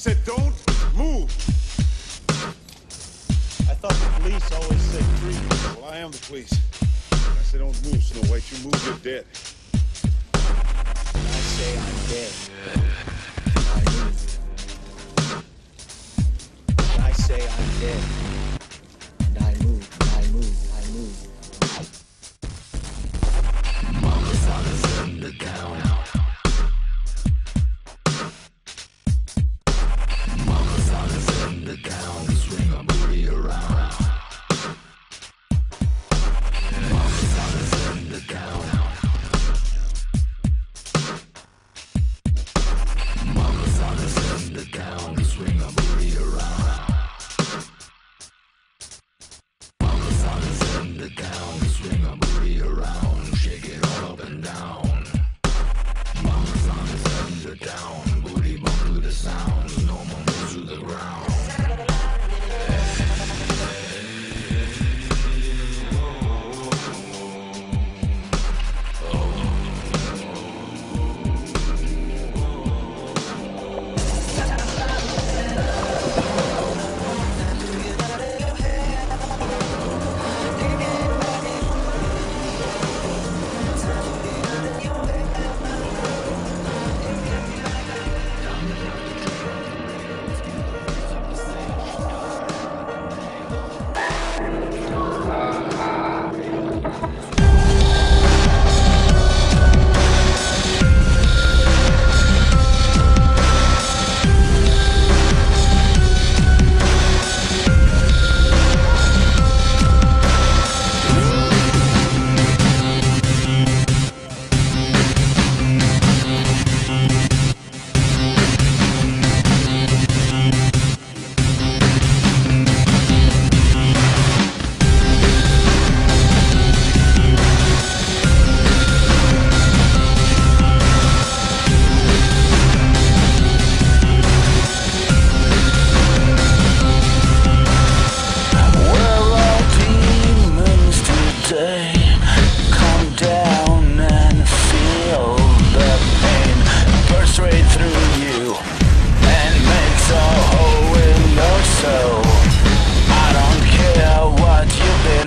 said don't move. I thought the police always said freeze. Well, I am the police. When I say don't move, Snow White, you move, you're dead. When I say I'm dead, I move. When I say I'm dead, and I move, I move, I move. Motherfuckers in the down. Motherfuckers in the down. Swing a booty around. Motherfuckers in the down. Motherfuckers in the down. Swing a booty around. Motherfuckers in the down. Swing a booty around. Shake it all up and down. Motherfuckers in the down. Booty bump to the sound. No more moves to the ground.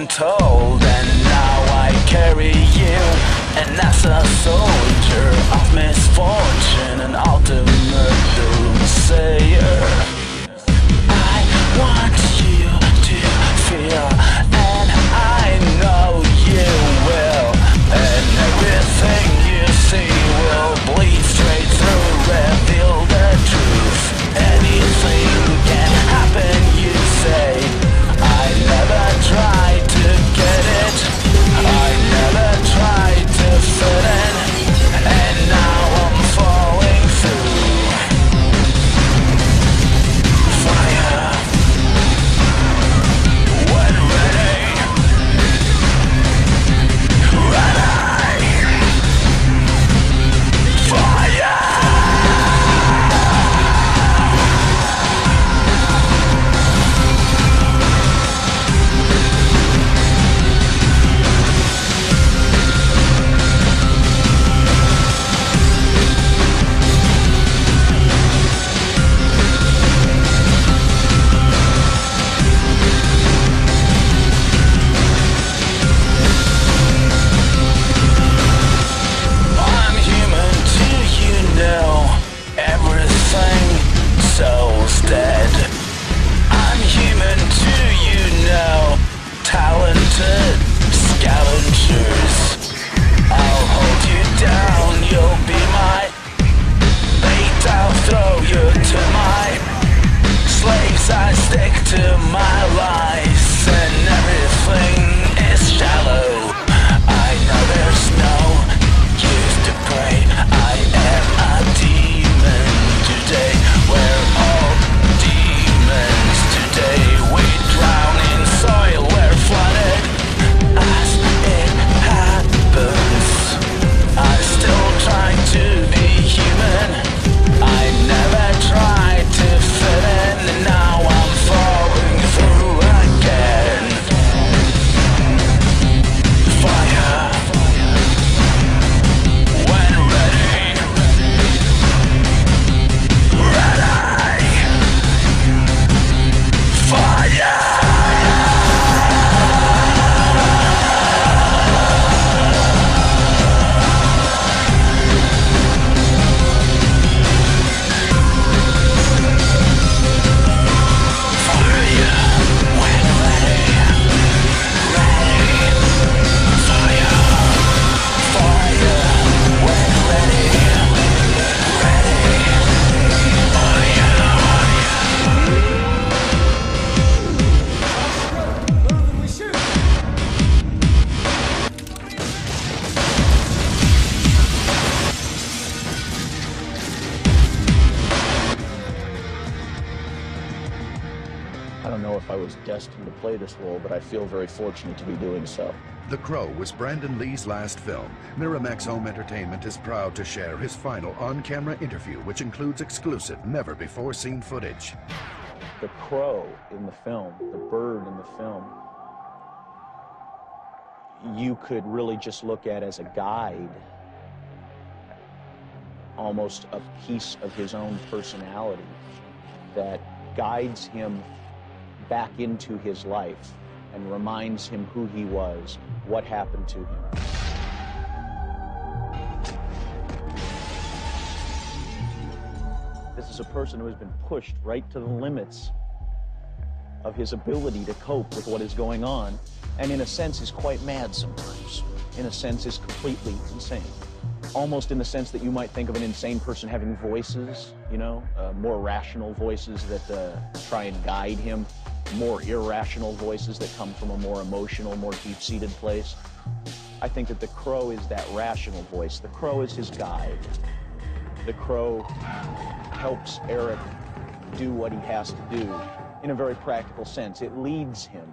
Told, and now I carry you, and as a soldier of misfortune, an ultimate doomsayer. I want you to feel, and I know you will, and everything you see will bleed straight through, reveal the truth. Anything can happen, you say. I never tried to get it, I never tried to fit in, and now I'm falling through. Fire, when ready, ready. Fire. I'm human, do you know? Everything so's dead. I'm human, do you know? Talented scavengers. I'll hold you down, you'll be my bait, I'll throw you to my slaves. I stick to my lies, and everything is shallow. I know there's no use to pray. I am a demon today. We're all demons today. We drown in soil, we're flooded. As it happens, I'm still trying to be human. I never tried to fit in, and now I'm falling through. I don't know if I was destined to play this role, but I feel very fortunate to be doing so. The Crow was Brandon Lee's last film. Miramax Home Entertainment is proud to share his final on-camera interview, which includes exclusive, never-before-seen footage. The crow in the film, the bird in the film, you could really just look at as a guide, almost a piece of his own personality that guides him back into his life and reminds him who he was, what happened to him. This is a person who has been pushed right to the limits of his ability to cope with what is going on, and in a sense is quite mad sometimes. In a sense is completely insane. Almost in the sense that you might think of an insane person having voices, you know, more rational voices that try and guide him, more irrational voices that come from a more emotional, more deep-seated place. I think that the crow is that rational voice. The crow is his guide. The crow helps Eric do what he has to do in a very practical sense. It leads him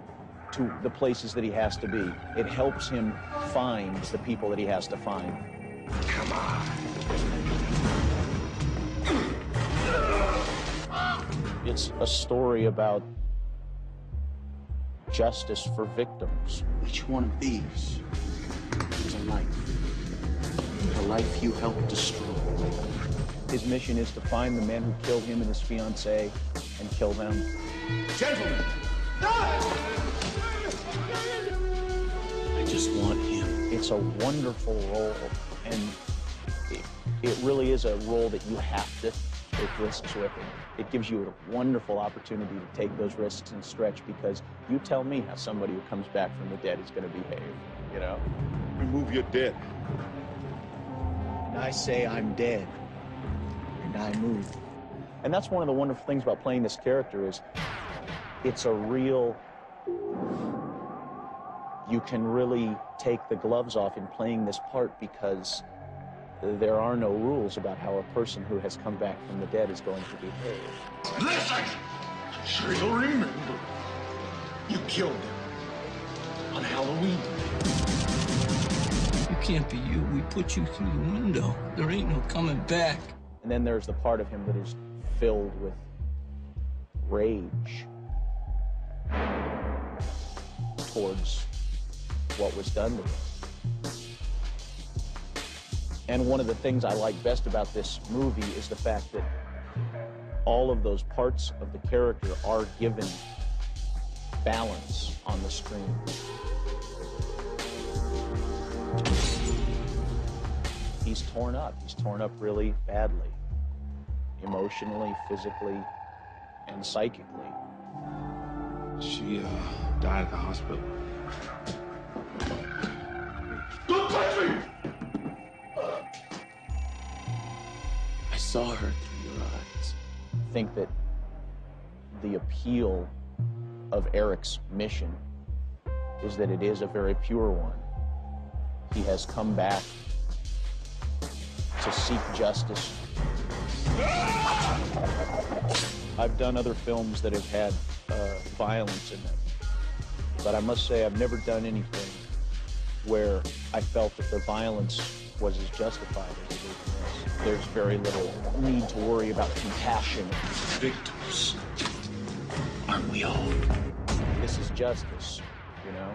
to the places that he has to be. It helps him find the people that he has to find. Come on. It's a story about justice for victims. Each one of these is a life you helped destroy. His mission is to find the man who killed him and his fiancée and kill them. Gentlemen! I just want him. It's a wonderful role, and it really is a role that you have to take risks with. It gives you a wonderful opportunity to take those risks and stretch, because you tell me how somebody who comes back from the dead is going to behave, you know? Remove your dead. And I say I'm dead, and I move. And that's one of the wonderful things about playing this character is it's a real, you can really take the gloves off in playing this part, because there are no rules about how a person who has come back from the dead is going to behave. Listen! I'm sure you'll remember. You killed him on Halloween. You can't be you. We put you through the window. There ain't no coming back. And then there's the part of him that is filled with rage towards what was done to him. And one of the things I like best about this movie is the fact that all of those parts of the character are given balance on the screen. He's torn up. He's torn up really badly, emotionally, physically, and psychically. She died at the hospital. Don't touch me! I saw her through your eyes. I think that the appeal of Eric's mission is that it is a very pure one. He has come back to seek justice. I've done other films that have had violence in them, but I must say I've never done anything where I felt that the violence was as justified as it is in this. There's very little need to worry about compassion. Victims. Aren't we all? This is justice, you know?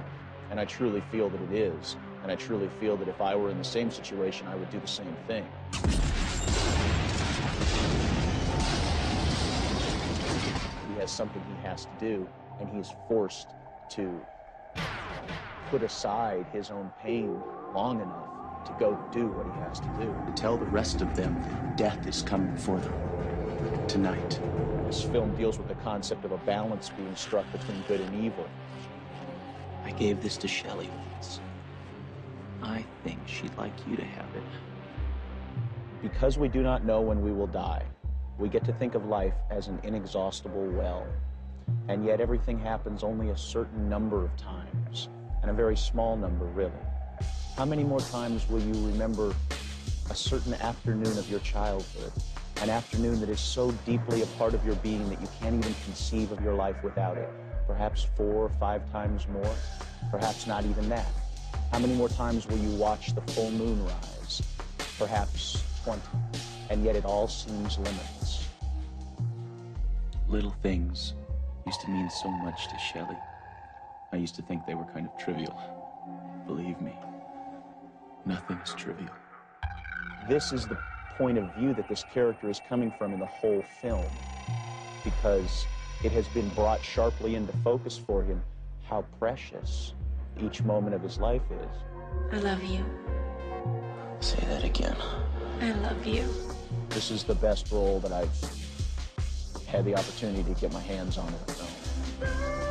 And I truly feel that it is. And I truly feel that if I were in the same situation, I would do the same thing. He has something he has to do, and he is forced to put aside his own pain long enough to go do what he has to do. To tell the rest of them that death is coming for them. Tonight. This film deals with the concept of a balance being struck between good and evil. I gave this to Shelley once. I think she'd like you to have it. Because we do not know when we will die, we get to think of life as an inexhaustible well. And yet everything happens only a certain number of times, and a very small number, really. How many more times will you remember a certain afternoon of your childhood? An afternoon that is so deeply a part of your being that you can't even conceive of your life without it. Perhaps 4 or 5 times more, perhaps not even that. How many more times will you watch the full moon rise? Perhaps 20, and yet it all seems limitless. Little things used to mean so much to Shelley. I used to think they were kind of trivial. Believe me, nothing's trivial. This is the point of view that this character is coming from in the whole film, because it has been brought sharply into focus for him how precious each moment of his life is. I love you. Say that again. I love you. This is the best role that I've had the opportunity to get my hands on in a film.